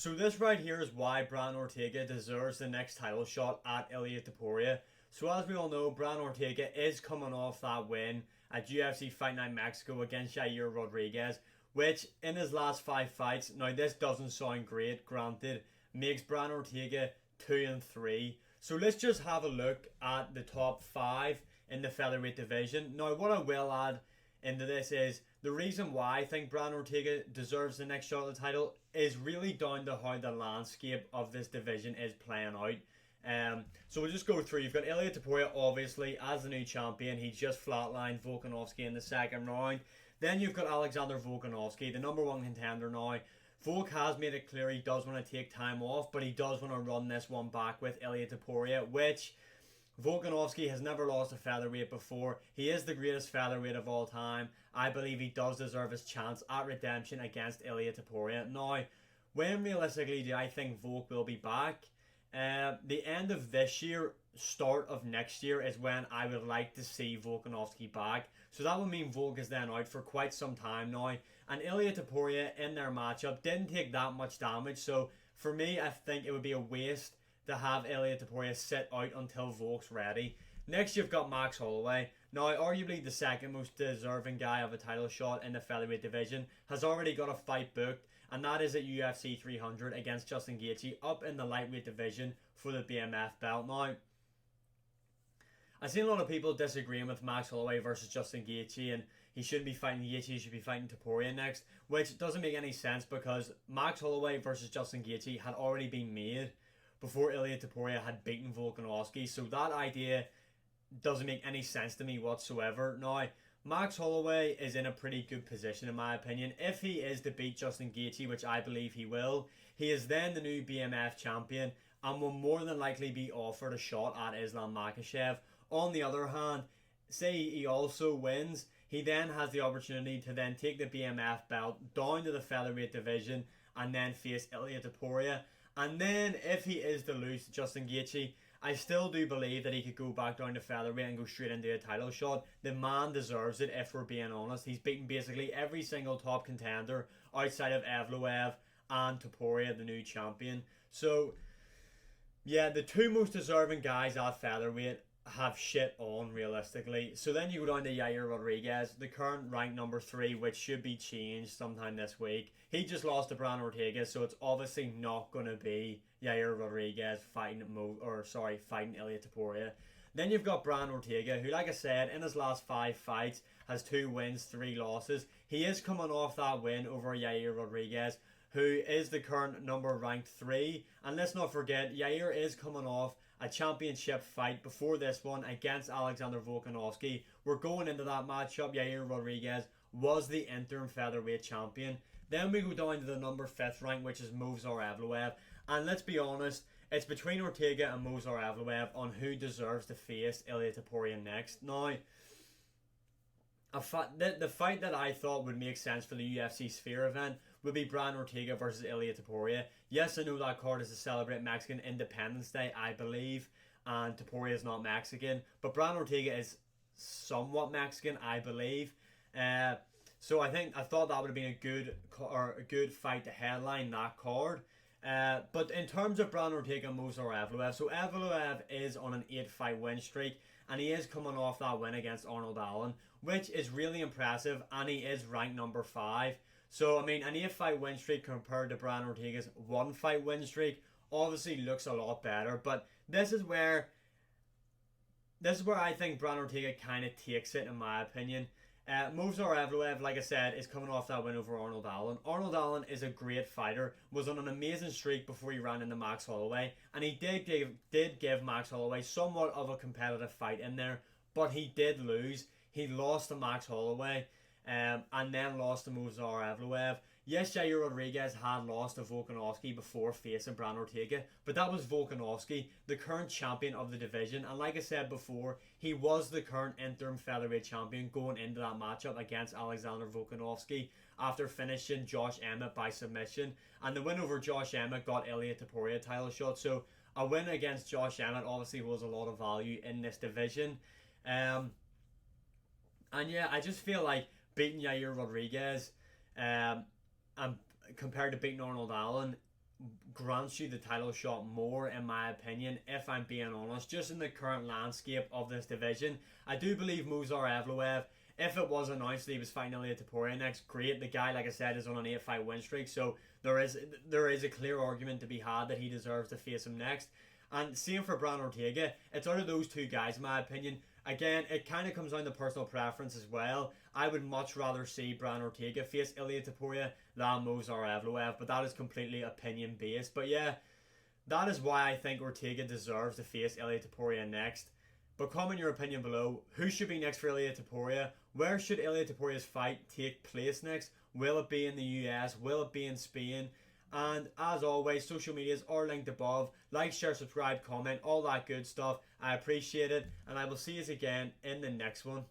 So this right here is why Brian Ortega deserves the next title shot at Ilia Topuria. So as we all know, Brian Ortega is coming off that win at UFC Fight Night Mexico against Yair Rodriguez, which in his last five fights, now this doesn't sound great, granted, makes Brian Ortega 2-3. So let's just have a look at the top five in the featherweight division. Now what I will add into this is the reason why I think Brian Ortega deserves the next shot at the title is really down to how the landscape of this division is playing out. So we'll just go through. You've got Ilia Topuria, obviously, as the new champion. He just flatlined Volkanovski in the second round. Then you've got Alexander Volkanovski, the number one contender now. Volk has made it clear he does want to take time off, but he does want to run this one back with Ilia Topuria, which Volkanovski has never lost a featherweight before. He is the greatest featherweight of all time. I believe he does deserve his chance at redemption against Ilia Topuria. Now, when realistically do I think Volk will be back? The end of this year, start of next year is when I would like to see Volkanovski back. So that would mean Volk is then out for quite some time now. And Ilia Topuria in their matchup didn't take that much damage. So for me, I think it would be a waste to have Ilia Topuria sit out until Volk's ready. Next, you've got Max Holloway. Now, arguably the second most deserving guy of a title shot in the featherweight division, has already got a fight booked, and that is at UFC 300 against Justin Gaethje up in the lightweight division for the BMF belt. Now, I've seen a lot of people disagreeing with Max Holloway versus Justin Gaethje, and he shouldn't be fighting Gaethje, he should be fighting Topuria next, which doesn't make any sense because Max Holloway versus Justin Gaethje had already been made before Ilia Topuria had beaten Volkanovski, so that idea doesn't make any sense to me whatsoever. Now, Max Holloway is in a pretty good position in my opinion. If he is to beat Justin Gaethje, which I believe he will, he is then the new BMF champion and will more than likely be offered a shot at Islam Makhachev. On the other hand, say he also wins, he then has the opportunity to then take the BMF belt down to the featherweight division and then face Ilia Topuria. And then if he is to lose to Justin Gaethje, I still do believe that he could go back down to featherweight and go straight into a title shot. The man deserves it, if we're being honest. He's beaten basically every single top contender outside of Evloev and Topuria, the new champion. So, yeah, the two most deserving guys at featherweight have shit on realistically. So then you go down to Yair Rodriguez, the current rank number 3, which should be changed sometime this week. He just lost to Brian Ortega, so it's obviously not going to be Yair Rodriguez fighting fighting Ilia Topuria. Then you've got Brian Ortega, who, like I said, in his last 5 fights has 2 wins, 3 losses. He is coming off that win over Yair Rodriguez, who is the current number ranked 3. And let's not forget, Yair is coming off a championship fight before this one against Alexander Volkanovski. We're going into that matchup. Yair Rodriguez was the interim featherweight champion. Then we go down to the number 5th rank, which is Movsar Evloev. And let's be honest, it's between Ortega and Movsar Evloev on who deserves to face Ilia Topuria next. Now, the fight that I thought would make sense for the UFC Sphere event would be Brian Ortega versus Ilia Topuria. Yes, I know that card is to celebrate Mexican Independence Day, I believe, and Topuria is not Mexican, but Brian Ortega is somewhat Mexican, I believe. So I thought that would have been a good fight to headline that card. But in terms of Brian Ortega and Movsar Evloev, so Evloev is on an 8-fight win streak, and he is coming off that win against Arnold Allen, which is really impressive, and he is ranked number 5. So, I mean, an 8-fight win streak compared to Brian Ortega's 1-fight win streak obviously looks a lot better, but this is where I think Brian Ortega kind of takes it, in my opinion. Movsar Evloev, like I said, is coming off that win over Arnold Allen. Arnold Allen is a great fighter, was on an amazing streak before he ran into Max Holloway, and he did give Max Holloway somewhat of a competitive fight in there, but he did lose. He lost to Max Holloway, and then lost to Movsar Evloev. Yes, Yair Rodriguez had lost to Volkanovski before facing Brian Ortega, but that was Volkanovski, the current champion of the division, and like I said before, he was the current interim featherweight champion going into that matchup against Alexander Volkanovski after finishing Josh Emmett by submission, and the win over Josh Emmett got Ilia Topuria a title shot, so a win against Josh Emmett obviously holds a lot of value in this division. And yeah, I just feel like beating Yair Rodriguez and compared to beating Arnold Allen grants you the title shot more, in my opinion, if I'm being honest, just in the current landscape of this division. I do believe Movsar Evloev, if it was announced that he was fighting Ilia Topuria next, great. The guy, like I said, is on an 8-fight win streak, so there is a clear argument to be had that he deserves to face him next. And same for Brian Ortega. It's out of those two guys, in my opinion. Again, it kind of comes down to personal preference as well. I would much rather see Brian Ortega face Ilia Topuria than Movsar Evloev, but that is completely opinion based. But yeah, that is why I think Ortega deserves to face Ilia Topuria next. But comment your opinion below. Who should be next for Ilia Topuria? Where should Ilia Topuria's fight take place next? Will it be in the US? Will it be in Spain? And as always, social medias are linked above. Like, share, subscribe, comment, all that good stuff. I appreciate it. And I will see you again in the next one.